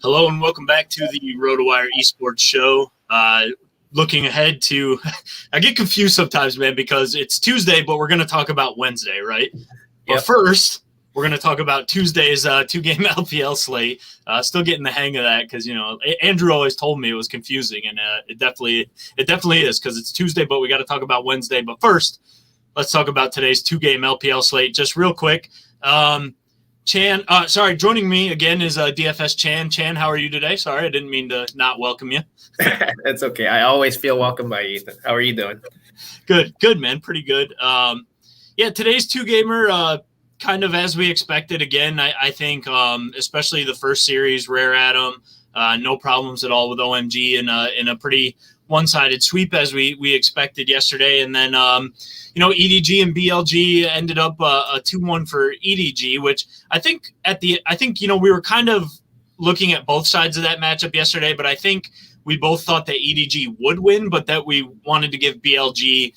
Hello and welcome back to the RotoWire Esports Show. Looking ahead to, I get confused sometimes, man, because it's Tuesday, but we're going to talk about Wednesday, right? Yep. But first, we're going to talk about Tuesday's two-game LPL slate. Still getting the hang of that because, Andrew always told me it was confusing, and it definitely is because it's Tuesday, but we got to talk about Wednesday. But first, let's talk about today's two-game LPL slate just real quick. Joining me again is DFS Chan. Chan, how are you today? Sorry, I didn't mean to not welcome you. That's okay. I always feel welcome by Ethan. How are you doing? Good, man. Pretty good. Today's two-gamer, kind of as we expected. Again, I think especially the first series, Rare Atom, no problems at all with OMG in a pretty one-sided sweep as we expected yesterday. And then, EDG and BLG ended up a 2-1 for EDG, which I think we were kind of looking at both sides of that matchup yesterday, but I think we both thought that EDG would win, but that we wanted to give BLG,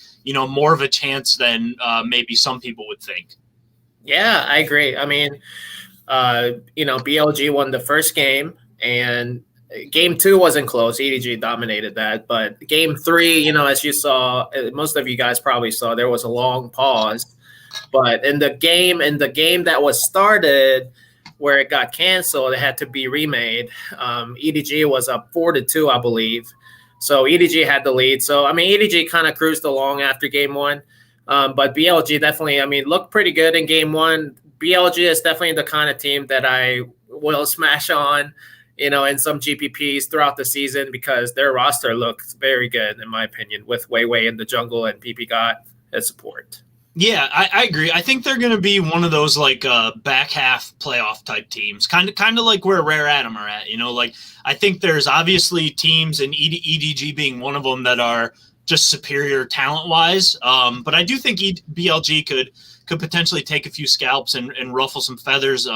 more of a chance than maybe some people would think. Yeah, I agree. I mean, BLG won the first game, and Game 2 wasn't close. EDG dominated that. But Game 3, as you saw, most of you guys probably saw, there was a long pause. But in the game that was started where it got canceled, it had to be remade. EDG was up 4-2, I believe. So EDG had the lead. So, EDG kind of cruised along after Game 1. But BLG definitely, looked pretty good in Game 1. BLG is definitely the kind of team that I will smash on, in some GPPs throughout the season because their roster looks very good, in my opinion, with Weiwei in the jungle and PP got as support. Yeah, I agree. I think they're going to be one of those back half playoff type teams, kind of like where Rare Atom are at. I think there's obviously teams, and EDG being one of them, that are just superior talent wise. But I do think BLG could potentially take a few scalps and ruffle some feathers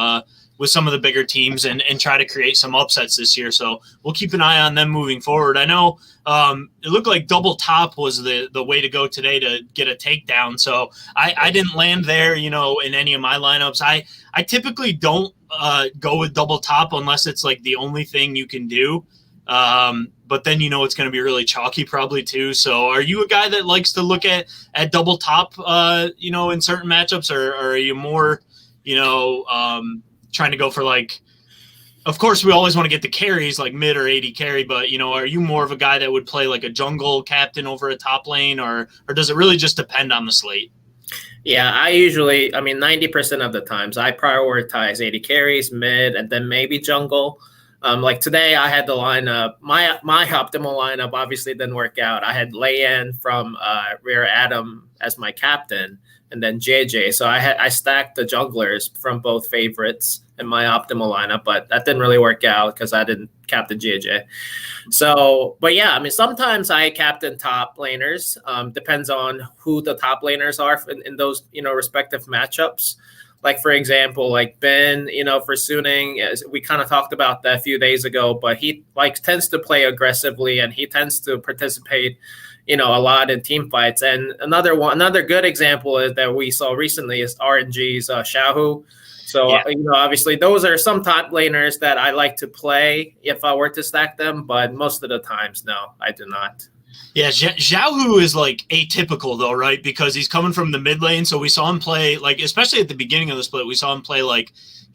with some of the bigger teams and try to create some upsets this year. So we'll keep an eye on them moving forward. I know it looked like double top was the way to go today to get a takedown. So I didn't land there, in any of my lineups. I typically don't go with double top unless it's like the only thing you can do. But then it's going to be really chalky probably too. So are you a guy that likes to look at double top, in certain matchups, or are you more, trying to go for of course we always want to get the carries like mid or 80 carry, but are you more of a guy that would play like a jungle captain over a top lane, or does it really just depend on the slate? Yeah, I usually, 90% of the times I prioritize 80 carries, mid, and then maybe jungle. Like today I had the lineup, my optimal lineup obviously didn't work out. I had Layan from Rare Atom as my captain, and then JJ. So I stacked the junglers from both favorites in my optimal lineup, but that didn't really work out because I didn't captain JJ. So, but yeah, sometimes I captain top laners. Depends on who the top laners are in those, respective matchups. Like, for example, like Ben, for Suning, as we kind of talked about that a few days ago, but he tends to play aggressively and he tends to participate, a lot in team fights. And another good example is that we saw recently is RNG's Xiaohu. So, yeah. Obviously those are some top laners that I like to play if I were to stack them, but most of the times, no, I do not. Yeah, Xiaohu is atypical though, right? Because he's coming from the mid lane, so we saw him play especially at the beginning of the split, we saw him play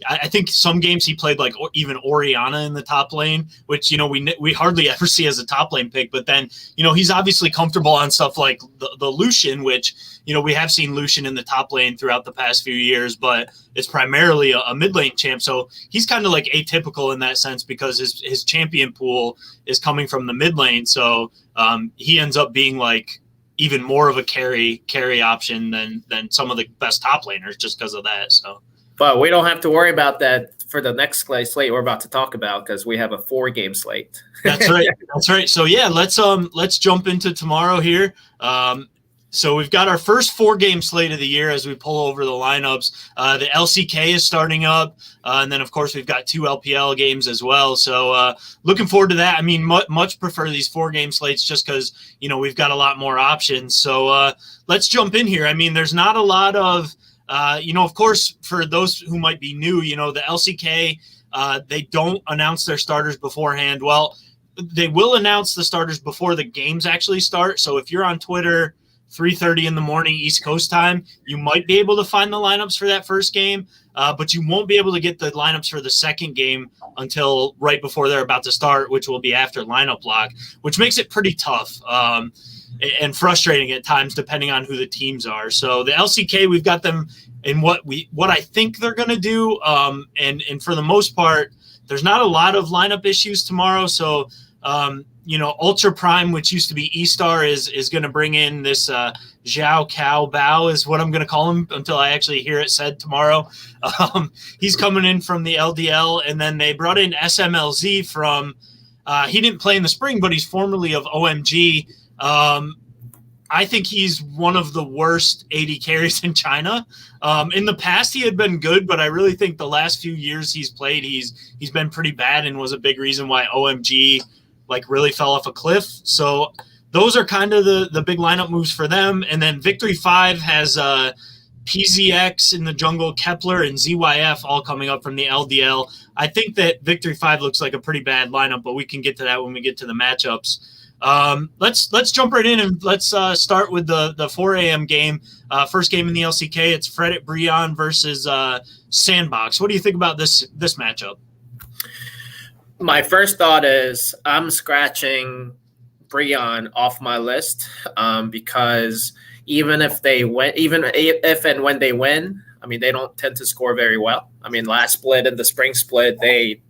I think some games he played even Orianna in the top lane, which we hardly ever see as a top lane pick. But then he's obviously comfortable on stuff like the Lucian, which we have seen Lucian in the top lane throughout the past few years, but it's primarily a mid lane champ. So he's kind of atypical in that sense because his champion pool is coming from the mid lane. So he ends up being even more of a carry option than some of the best top laners just because of that. So. But we don't have to worry about that for the next slate we're about to talk about because we have a 4-game slate. That's right. So yeah, let's jump into tomorrow here. So we've got our first 4-game slate of the year as we pull over the lineups. The LCK is starting up, and then of course we've got 2 LPL games as well. So looking forward to that. Much prefer these 4-game slates just because we've got a lot more options. So let's jump in here. There's not a lot of Of course, for those who might be new, the LCK, they don't announce their starters beforehand. Well, they will announce the starters before the games actually start. So if you're on Twitter 3:30 in the morning East Coast time, you might be able to find the lineups for that first game, but you won't be able to get the lineups for the second game until right before they're about to start, which will be after lineup lock, which makes it pretty tough and frustrating at times depending on who the teams are. So the LCK, we've got them in what I think they're going to do, and for the most part, there's not a lot of lineup issues tomorrow. So Ultra Prime, which used to be E-Star, is going to bring in this Zhao Cao Bao is what I'm going to call him until I actually hear it said tomorrow. He's coming in from the LDL, and then they brought in SMLZ from he didn't play in the spring, but he's formerly of OMG. I think he's one of the worst AD carries in China. In the past, he had been good, but I really think the last few years he's played, he's been pretty bad and was a big reason why OMG really fell off a cliff. So those are kind of the big lineup moves for them. And then Victory 5 has PZX in the jungle, Kepler and ZYF all coming up from the LDL. I think that Victory 5 looks like a pretty bad lineup, but we can get to that when we get to the matchups. Let's jump right in and let's start with the 4 a.m. game. First game in the LCK. It's Fred at Brion versus Sandbox. What do you think about this matchup? My first thought is I'm scratching Brion off my list because even if and when they win, I mean, they don't tend to score very well. I mean, last split and the spring split, they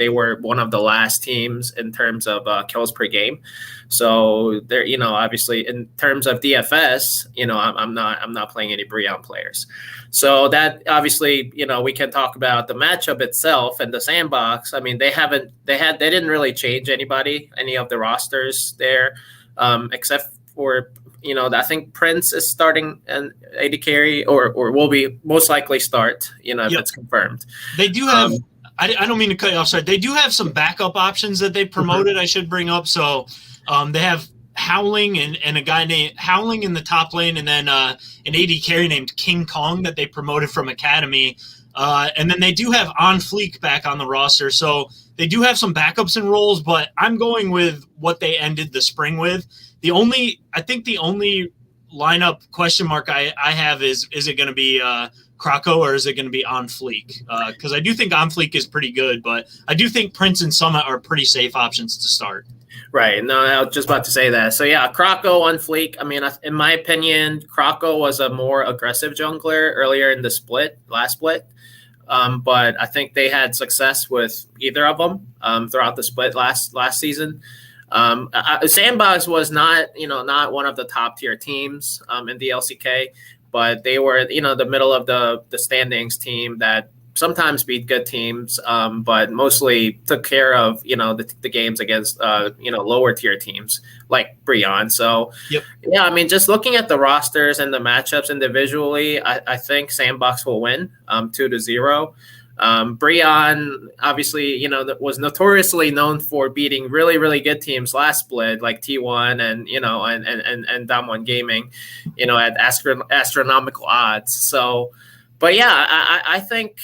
were one of the last teams in terms of kills per game. So they're, obviously in terms of DFS, I'm not playing any Brion players. So that obviously, we can talk about the matchup itself and the Sandbox. I mean, they didn't really change any of the rosters there, except for, I think Prince is starting an AD carry or will be most likely start, if it's confirmed. They do have, I don't mean to cut you off, sorry. They do have some backup options that they promoted, I should bring up. So they have Howling and a guy named Howling in the top lane, and then an AD carry named King Kong that they promoted from Academy. And then they do have On Fleek back on the roster. So they do have some backups and roles, but I'm going with what they ended the spring with. I think the only lineup question mark I have is it going to be Krakow or is it going to be On Fleek? Because I do think On Fleek is pretty good, but I do think Prince and Summit are pretty safe options to start. Right. No, I was just about to say that. So, yeah, Krakow on Fleek. I mean, in my opinion, Krakow was a more aggressive jungler earlier in the last split. But I think they had success with either of them throughout the split last season. Sandbox was not one of the top tier teams in the LCK, but they were, the middle of the standings team that sometimes beat good teams, but mostly took care of, the games against, lower tier teams like Brion. So, yep. Yeah, I mean, just looking at the rosters and the matchups individually, I think Sandbox will win 2-0. Brion, obviously, was notoriously known for beating really, really good teams last split, like T1 and Damwon Gaming, at astronomical odds. So, but yeah, I think,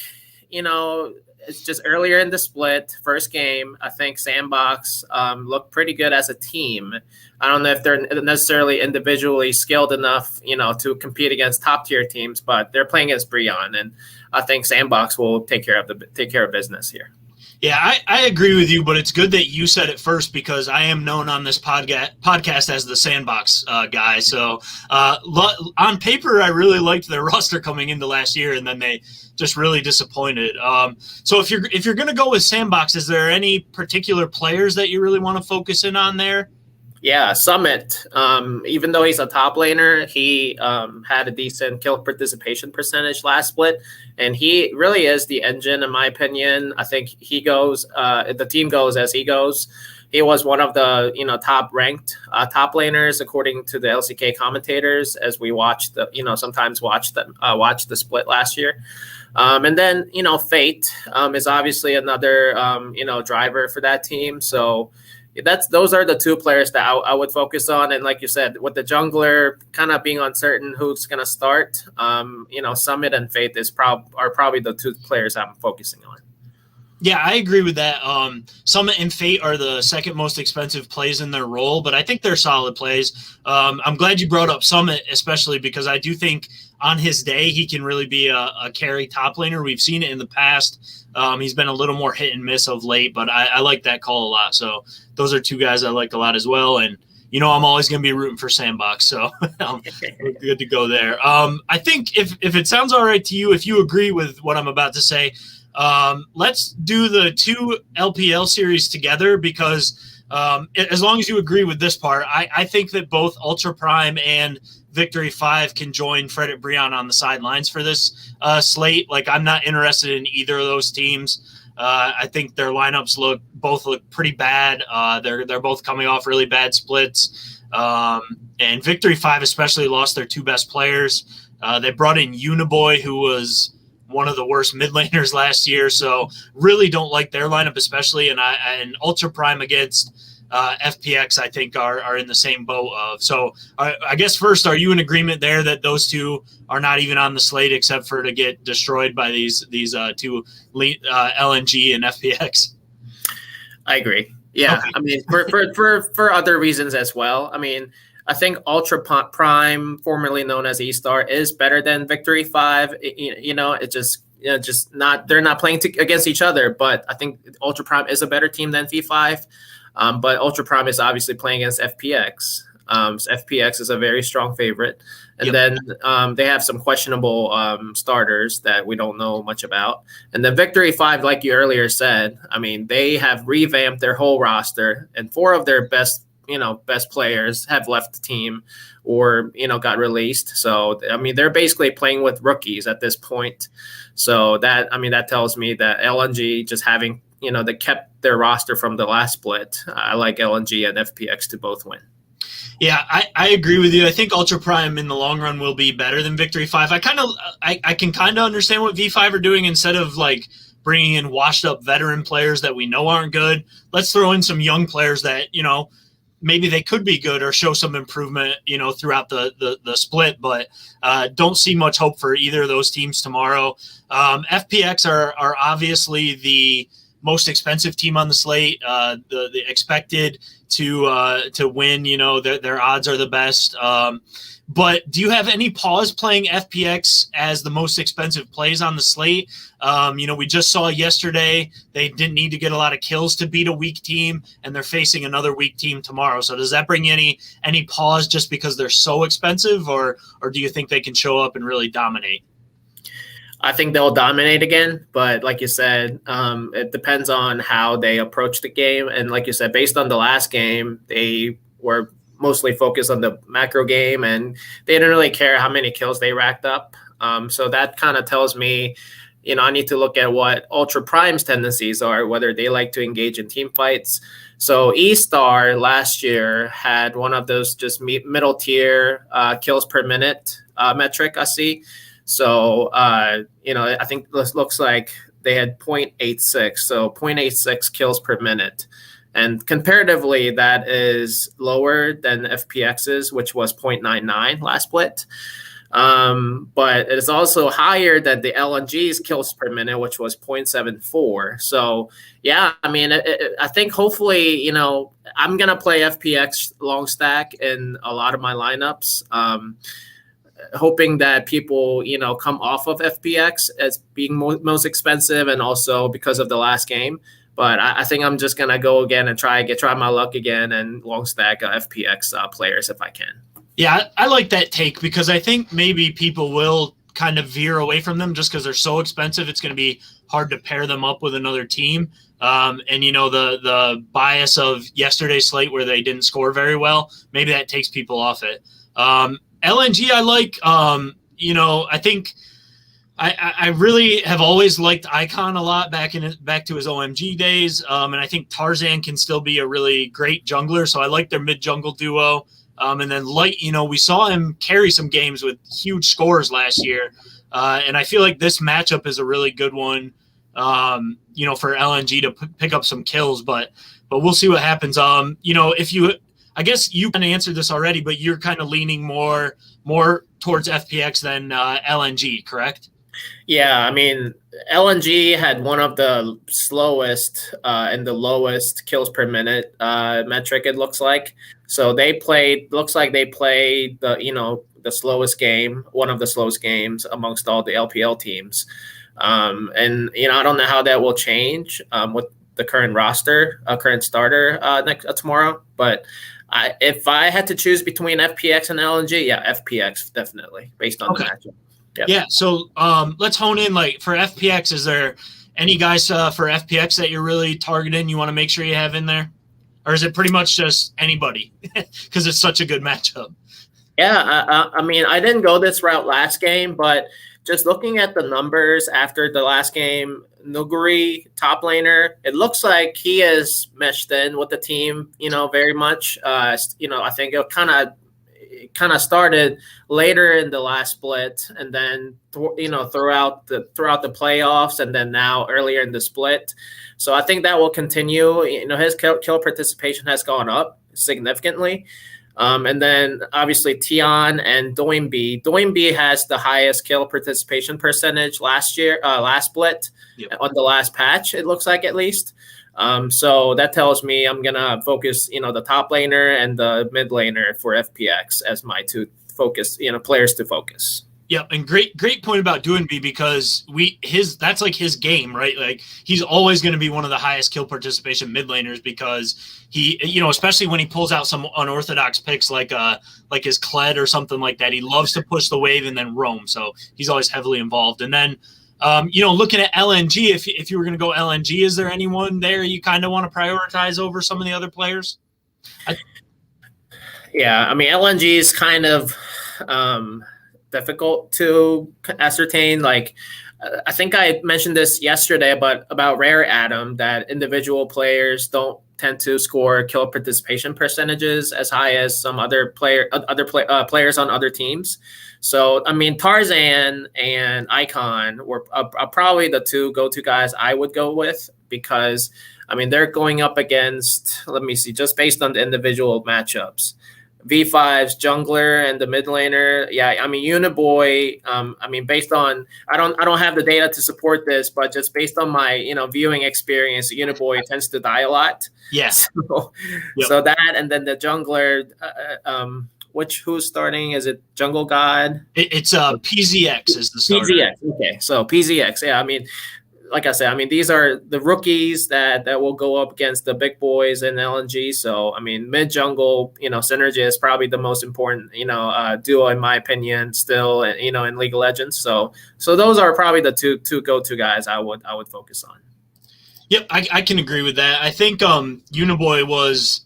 it's just earlier in the split, first game, I think Sandbox looked pretty good as a team. I don't know if they're necessarily individually skilled enough, to compete against top tier teams, but they're playing against Brion, and I think Sandbox will take care of business here. Yeah, I agree with you, but it's good that you said it first because I am known on this podcast as the Sandbox guy. So on paper, I really liked their roster coming into last year, and then they just really disappointed. So if you're going to go with Sandbox, is there any particular players that you really want to focus in on there? Yeah, Summit. Even though he's a top laner, he had a decent kill participation percentage last split, and he really is the engine, in my opinion. I think he goes. The team goes as he goes. He was one of the top ranked top laners according to the LCK commentators, as we watched sometimes watch the split last year. And then Fate is obviously another driver for that team. So. those are the two players that I would focus on. And like you said, with the jungler kind of being uncertain who's going to start, Summit and Faith are probably the two players I'm focusing on. Yeah, I agree with that. Summit and Fate are the second most expensive plays in their role, but I think they're solid plays. I'm glad you brought up Summit, especially because I do think on his day he can really be a carry top laner. We've seen it in the past. He's been a little more hit and miss of late, but I like that call a lot. So those are two guys I like a lot as well. And I'm always going to be rooting for Sandbox, so we're good to go there. I think if it sounds all right to you, if you agree with what I'm about to say, let's do the two LPL series together because as long as you agree with this part, I think that both Ultra Prime and Victory 5 can join Frederick Breon on the sidelines for this slate. Like, I'm not interested in either of those teams. I think their lineups both look pretty bad. They're both coming off really bad splits. And Victory 5 especially lost their two best players. They brought in Uniboy, who was one of the worst mid laners last year. So really don't like their lineup, especially. And Ultra Prime against FPX, I think, are in the same boat of. So I guess first, are you in agreement there that those two are not even on the slate except for to get destroyed by these two LNG and FPX? I agree. Yeah. Okay. I mean, for other reasons as well. I mean, I think Ultra Prime, formerly known as E-Star, is better than Victory 5. It just not, they're not playing against each other, but I think Ultra Prime is a better team than V5. But Ultra Prime is obviously playing against FPX. So FPX is a very strong favorite. And then they have some questionable starters that we don't know much about. And then Victory 5, like you earlier said, I mean, they have revamped their whole roster, and 4 of their best players have left the team or, got released. So, I mean, they're basically playing with rookies at this point. So that tells me that LNG just having, they kept their roster from the last split. I like LNG and FPX to both win. Yeah, I agree with you. I think Ultra Prime in the long run will be better than Victory 5. I can kind of understand what V5 are doing instead of like bringing in washed up veteran players that we know aren't good. Let's throw in some young players that, maybe they could be good or show some improvement, throughout the split, but don't see much hope for either of those teams tomorrow. FPX are obviously the most expensive team on the slate. The expected to win, their odds are the best. But do you have any pause playing FPX as the most expensive plays on the slate? We just saw yesterday they didn't need to get a lot of kills to beat a weak team, and they're facing another weak team tomorrow. So does that bring you any pause just because they're so expensive, or do you think they can show up and really dominate? I think they'll dominate again, but like you said, it depends on how they approach the game. And like you said, based on the last game, they were mostly focused on the macro game, and they didn't really care how many kills they racked up. So that kind of tells me, I need to look at what Ultra Prime's tendencies are, whether they like to engage in team fights. So E-Star last year had one of those just middle tier kills per minute metric I see. So, I think this looks like they had 0.86, so 0.86 kills per minute. And comparatively, that is lower than FPX's, which was 0.99 last split. But it is also higher than the LNG's kills per minute, which was 0.74. So, yeah, I mean, I think hopefully, I'm going to play FPX long stack in a lot of my lineups. Hoping that people, come off of FPX as being most expensive, and also because of the last game. But I think I'm just gonna go again and try my luck again and long stack FPX players if I can. Yeah, I like that take because I think maybe people will kind of veer away from them just because they're so expensive. It's going to be hard to pair them up with another team. And the bias of yesterday's slate where they didn't score very well, maybe that takes people off it. LNG I like. I think I really have always liked Icon a lot back to his OMG days. And I think Tarzan can still be a really great jungler. So I like their mid jungle duo. And then Light, we saw him carry some games with huge scores last year. And I feel like this matchup is a really good one for LNG to pick up some kills, but we'll see what happens. I guess you kind of answered this already, but you're kind of leaning more towards FPX than LNG, correct? Yeah, I mean, LNG had one of the slowest and the lowest kills per minute metric, it looks like. So looks like they played the slowest game, one of the slowest games amongst all the LPL teams. And I don't know how that will change with the current roster, current starter tomorrow. But if I had to choose between FPX and LNG, yeah, FPX definitely based on the matchup. Yep. Yeah. So let's hone in. Like for FPX, is there any guys for FPX that you're really targeting? You want to make sure you have in there, or is it pretty much just anybody because it's such a good matchup? Yeah, I mean, I didn't go this route last game, but just looking at the numbers after the last game, Nuguri, top laner, it looks like he has meshed in with the team, very much. I think it kind of started later in the last split, and then throughout the playoffs, and then now earlier in the split. So I think that will continue. His kill participation has gone up significantly. And then obviously Tion and Doimbi. Doimbi has the highest kill participation percentage last split. Yep. On the last patch, it looks like, at least. So that tells me I'm gonna focus, the top laner and the mid laner for FPX as my two focus, players to focus. Yep, and great point about Doinbi, because that's like his game, right? Like he's always going to be one of the highest kill participation mid laners, because he, especially when he pulls out some unorthodox picks like his Kled or something like that. He loves to push the wave and then roam, so he's always heavily involved. And then, looking at LNG, if you were going to go LNG, is there anyone there you kind of want to prioritize over some of the other players? Yeah, I mean, LNG is kind of difficult to ascertain. Like, I think I mentioned this yesterday, but about Rare Atom, that individual players don't tend to score kill participation percentages as high as some other players on other teams. So, I mean, Tarzan and Icon were probably the two go-to guys I would go with, because, I mean, they're going up against, let me see, just based on the individual matchups, V5's jungler and the mid laner. Yeah, I mean, Uniboy, I mean, based on, I don't have the data to support this, but just based on my, viewing experience, Uniboy tends to die a lot. Yes. So that, and then the jungler, who's starting? Is it Jungle God? It's PZX is the starter. PZX, okay. So PZX, yeah, I mean, like I said, I mean, these are the rookies that will go up against the big boys in LNG. So, I mean, mid jungle, synergy is probably the most important, duo in my opinion, still, in League of Legends. So those are probably the two go-to guys I would focus on. Yep, I can agree with that. I think Uniboy was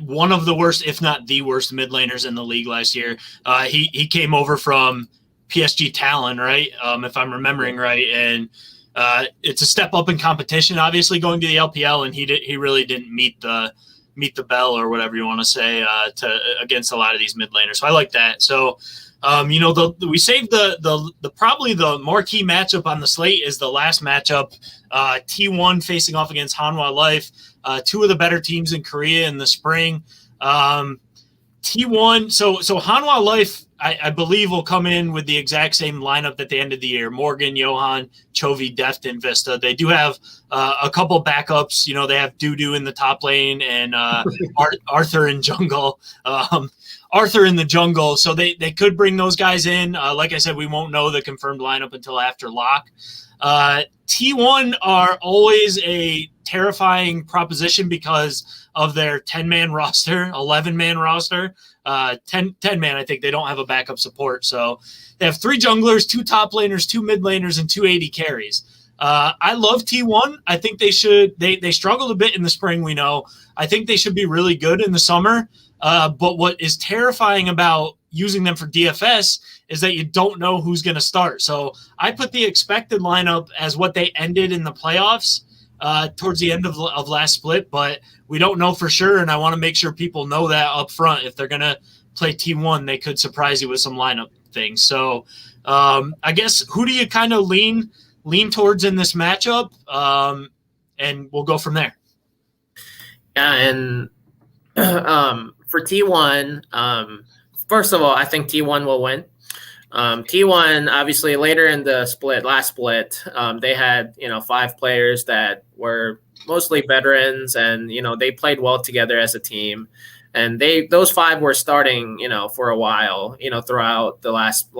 one of the worst, if not the worst, mid laners in the league last year. He came over from PSG Talon, right? If I'm remembering right, and it's a step up in competition, obviously, going to the LPL, and he really didn't meet the bell, or whatever you want to say, against a lot of these mid laners. So I like that. So, we saved the probably the marquee matchup on the slate is the last matchup, T1 facing off against Hanwha Life, two of the better teams in Korea in the spring. T1, so Hanwha Life, I believe, will come in with the exact same lineup that they ended the year: Morgan, Johan, Chovy, Deft, and Vista. They do have a couple backups. They have Dudu in the top lane and Arthur in jungle. Arthur in the jungle, so they could bring those guys in. Like I said, we won't know the confirmed lineup until after lock. T1 are always a terrifying proposition because of their 10-man roster, 11-man roster, 10-man. I think they don't have a backup support. So they have 3 junglers, 2 top laners, 2 mid laners, and 2 AD carries. I love T1. I think they should. They struggled a bit in the spring, we know. I think they should be really good in the summer. But what is terrifying about using them for DFS is that you don't know who's going to start. So I put the expected lineup as what they ended in the playoffs towards the end of last split, but we don't know for sure, and I want to make sure people know that up front. If they're going to play T1, they could surprise you with some lineup things. So I guess, who do you kind of lean lean towards in this matchup, and we'll go from there. Yeah, and for T1, first of all, I think T1 will win. T1, obviously, later in the last split, they had 5 players that were mostly veterans, and they played well together as a team. And those 5 were starting, for a while, throughout the last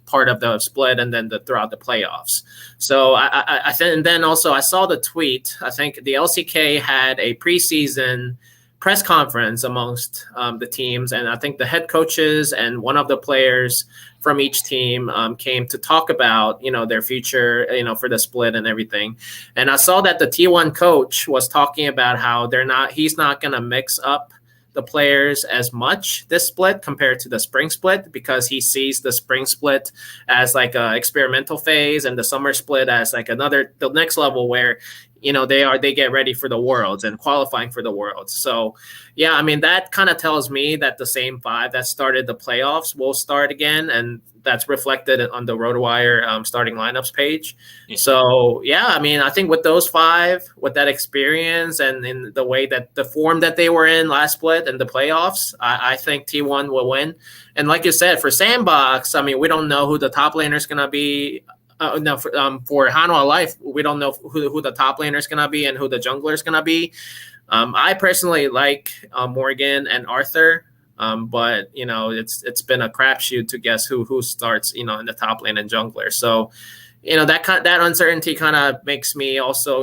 part of the split, and then throughout the playoffs. So I think, and then also I saw the tweet. I think the LCK had a preseason press conference amongst the teams, and I think the head coaches and one of the players from each team came to talk about their future, for the split and everything. And I saw that the T1 coach was talking about how he's not going to mix up the players as much this split compared to the spring split, because he sees the spring split as like a experimental phase and the summer split as like the next level where they get ready for the Worlds and qualifying for the Worlds. So yeah, I mean, that kind of tells me that the same 5 that started the playoffs will start again, and that's reflected on the RotoWire starting lineups page. Yeah. So yeah, I mean, I think with those 5, with that experience and in the way that the form that they were in last split and the playoffs, I think T1 will win. And like you said, for Sandbox, I mean, we don't know who the top laner is going to be. For Hanwha Life, we don't know who the top laner is going to be and who the jungler is going to be. I personally like Morgan and Arthur, but it's been a crapshoot to guess who starts in the top lane and jungler. So that uncertainty kind of makes me also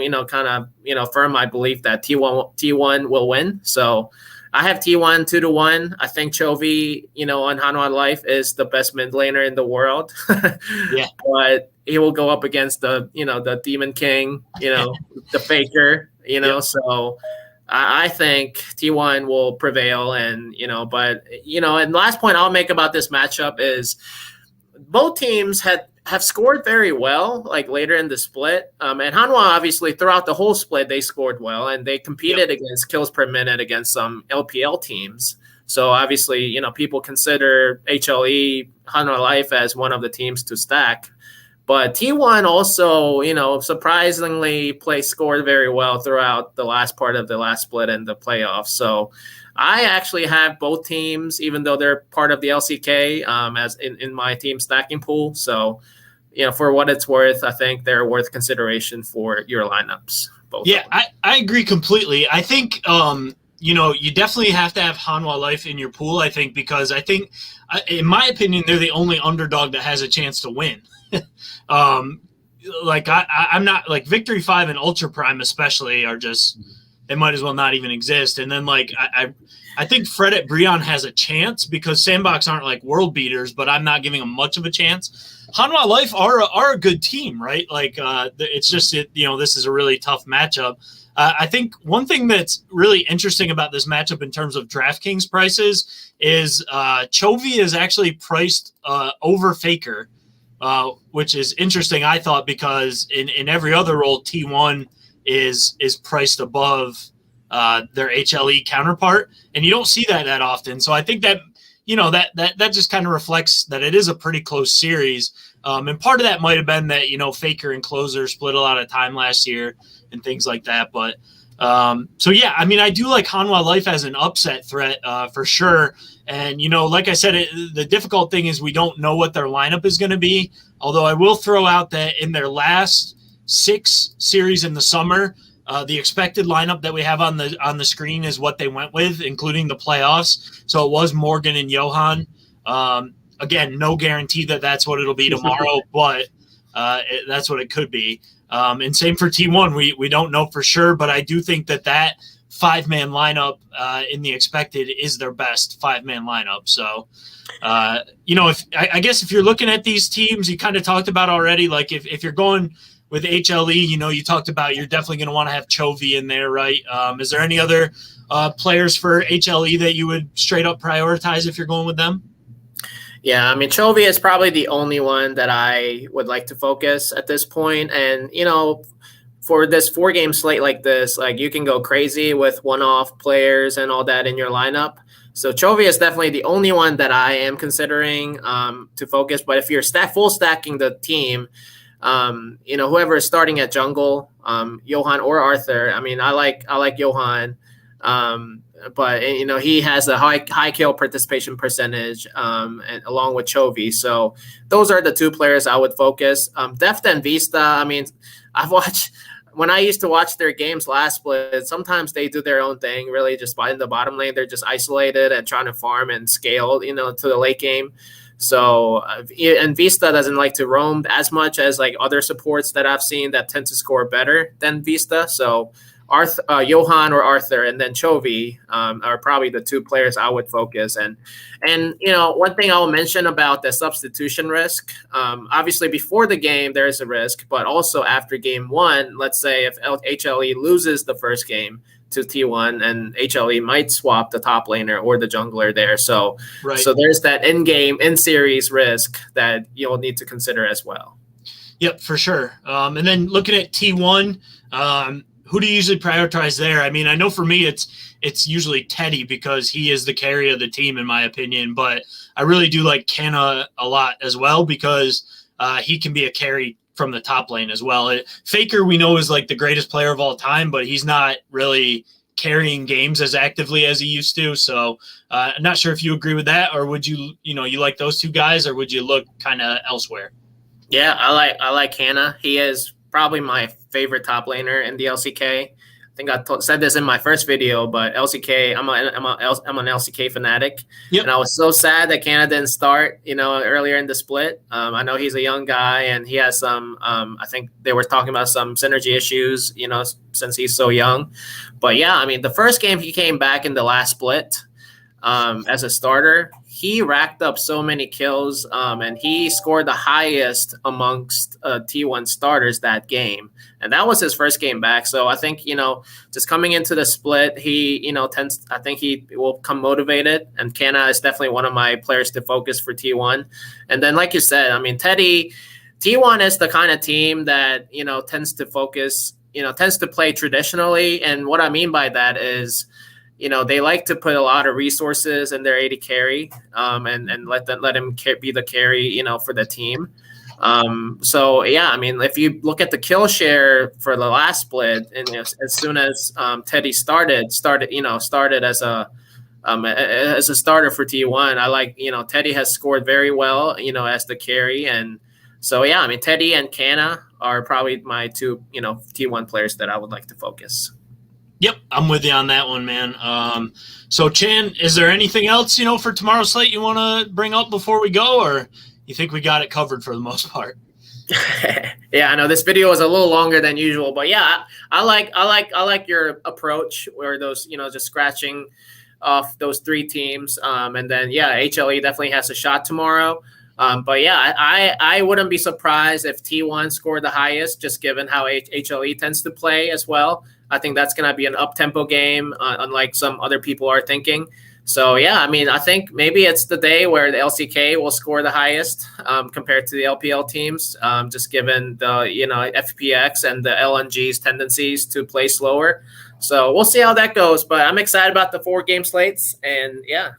firm my belief that T1 will win. So I have T1 2-1. I think Chovy, on Hanwha Life is the best mid laner in the world. Yeah, but he will go up against the Demon King, the Faker, Yep. So I think T1 will prevail, and and last point I'll make about this matchup is both teams have scored very well, like later in the split. And Hanwha, obviously, throughout the whole split, they scored well, and they competed against kills per minute against some LPL teams. So obviously, people consider HLE Hanwha Life as one of the teams to stack. But T1 also, surprisingly scored very well throughout the last part of the last split and the playoffs. So I actually have both teams, even though they're part of the LCK, as in my team stacking pool. So, for what it's worth, I think they're worth consideration for your lineups. Both. Yeah, I agree completely. I think, you definitely have to have Hanwha Life in your pool, I think, because I think, in my opinion, they're the only underdog that has a chance to win. I'm not like Victory 5 and Ultra Prime especially are just, they might as well not even exist. And then I think Fred at Breon has a chance because Sandbox aren't like world beaters, but I'm not giving them much of a chance. Hanwha Life are a good team, right? It's just this is a really tough matchup. I think one thing that's really interesting about this matchup in terms of DraftKings prices is Chovy is actually priced over Faker. Which is interesting, I thought, because in every other role, T1 is priced above their HLE counterpart, and you don't see that often. So I think that that just kind of reflects that it is a pretty close series. And part of that might have been that Faker and Closer split a lot of time last year and things like that. But so yeah, I mean, I do like Hanwha Life as an upset threat for sure. And, like I said, the difficult thing is we don't know what their lineup is going to be. Although I will throw out that in their last 6 series in the summer, the expected lineup that we have on the screen is what they went with, including the playoffs. So it was Morgan and Johan. Again, no guarantee that that's what it'll be tomorrow, but that's what it could be. And same for T1. We don't know for sure, but I do think that 5-man lineup in the expected is their best 5-man lineup. So, I guess if you're looking at these teams, you kind of talked about already, like if you're going with HLE, you talked about you're definitely going to want to have Chovy in there, right? Is there any other players for HLE that you would straight up prioritize if you're going with them? Yeah, I mean, Chovy is probably the only one that I would like to focus at this point. And, for this 4-game slate like this, you can go crazy with one-off players and all that in your lineup. So Chovy is definitely the only one that I am considering to focus. But if you're full stacking the team, Whoever is starting at jungle, Johan or Arthur. I mean, I like Johan, but he has a high kill participation percentage, and along with Chovy. So those are the two players I would focus. Deft and Vista. I mean, when I used to watch their games last split, sometimes they do their own thing, really just in the bottom lane. They're just isolated and trying to farm and scale, to the late game. So, and Vista doesn't like to roam as much as like other supports that I've seen that tend to score better than Vista. So Johan or Arthur, and then Chovy are probably the two players I would focus. And one thing I'll mention about the substitution risk, obviously before the game there is a risk, but also after game one, let's say if HLE loses the first game to T1, and HLE might swap the top laner or the jungler there. So there's that in series risk that you'll need to consider as well. Yep, for sure. And then looking at T1, who do you usually prioritize there? I mean, I know for me it's usually Teddy because he is the carry of the team in my opinion, but I really do like Canna a lot as well because he can be a carry from the top lane as well. Faker we know is like the greatest player of all time, but he's not really carrying games as actively as he used to. So I'm not sure if you agree with that, or would you like those two guys, or would you look kind of elsewhere? Yeah, I like Canna. He is probably my favorite top laner in the LCK. I think I said this in my first video, but LCK, I'm an LCK fanatic. Yep. And I was so sad that Canna didn't start, earlier in the split. I know he's a young guy and he has some, I think they were talking about some synergy issues, since he's so young. But yeah, I mean, the first game he came back in the last split as a starter, he racked up so many kills, and he scored the highest amongst T1 starters that game. And that was his first game back. So I think, just coming into the split, he, I think he will come motivated. And Canna is definitely one of my players to focus for T1. And then, like you said, I mean, Teddy, T1 is the kind of team that, tends to focus, tends to play traditionally. And what I mean by that is, they like to put a lot of resources in their AD carry, and let him be the carry, for the team. So yeah, I mean, if you look at the kill share for the last split, and as soon as Teddy started as a starter for T1, I like, Teddy has scored very well, as the carry. And so yeah, I mean, Teddy and Canna are probably my two, T1 players that I would like to focus. Yep, I'm with you on that one, man. So, Chan, is there anything else, for tomorrow's slate you want to bring up before we go, or you think we got it covered for the most part? Yeah, I know this video is a little longer than usual, but yeah, I like your approach where those, just scratching off those three teams, and then yeah, HLE definitely has a shot tomorrow. But yeah, I wouldn't be surprised if T1 scored the highest, just given how HLE tends to play as well. I think that's going to be an up-tempo game, unlike some other people are thinking. So, yeah, I mean, I think maybe it's the day where the LCK will score the highest compared to the LPL teams, just given the, FPX and the LNG's tendencies to play slower. So we'll see how that goes. But I'm excited about the 4-game slates, and yeah.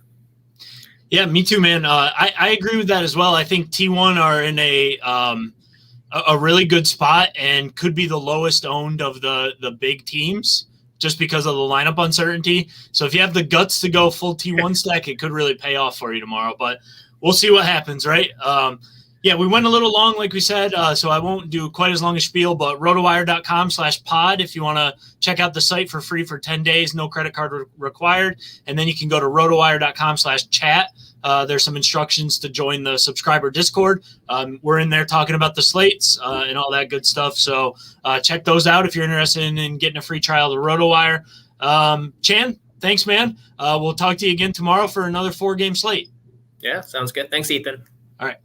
Yeah, me too, man. I agree with that as well. I think T1 are in a really good spot and could be the lowest owned of the big teams just because of the lineup uncertainty. So if you have the guts to go full T1 stack, it could really pay off for you tomorrow. But we'll see what happens, right? Yeah, we went a little long, like we said, so I won't do quite as long a spiel, but rotowire.com/pod if you want to check out the site for free for 10 days, no credit card required. And then you can go to rotowire.com/chat. There's some instructions to join the subscriber Discord. We're in there talking about the slates and all that good stuff. So check those out if you're interested in getting a free trial to RotoWire. Chan, thanks, man. We'll talk to you again tomorrow for another 4-game slate. Yeah, sounds good. Thanks, Ethan. All right.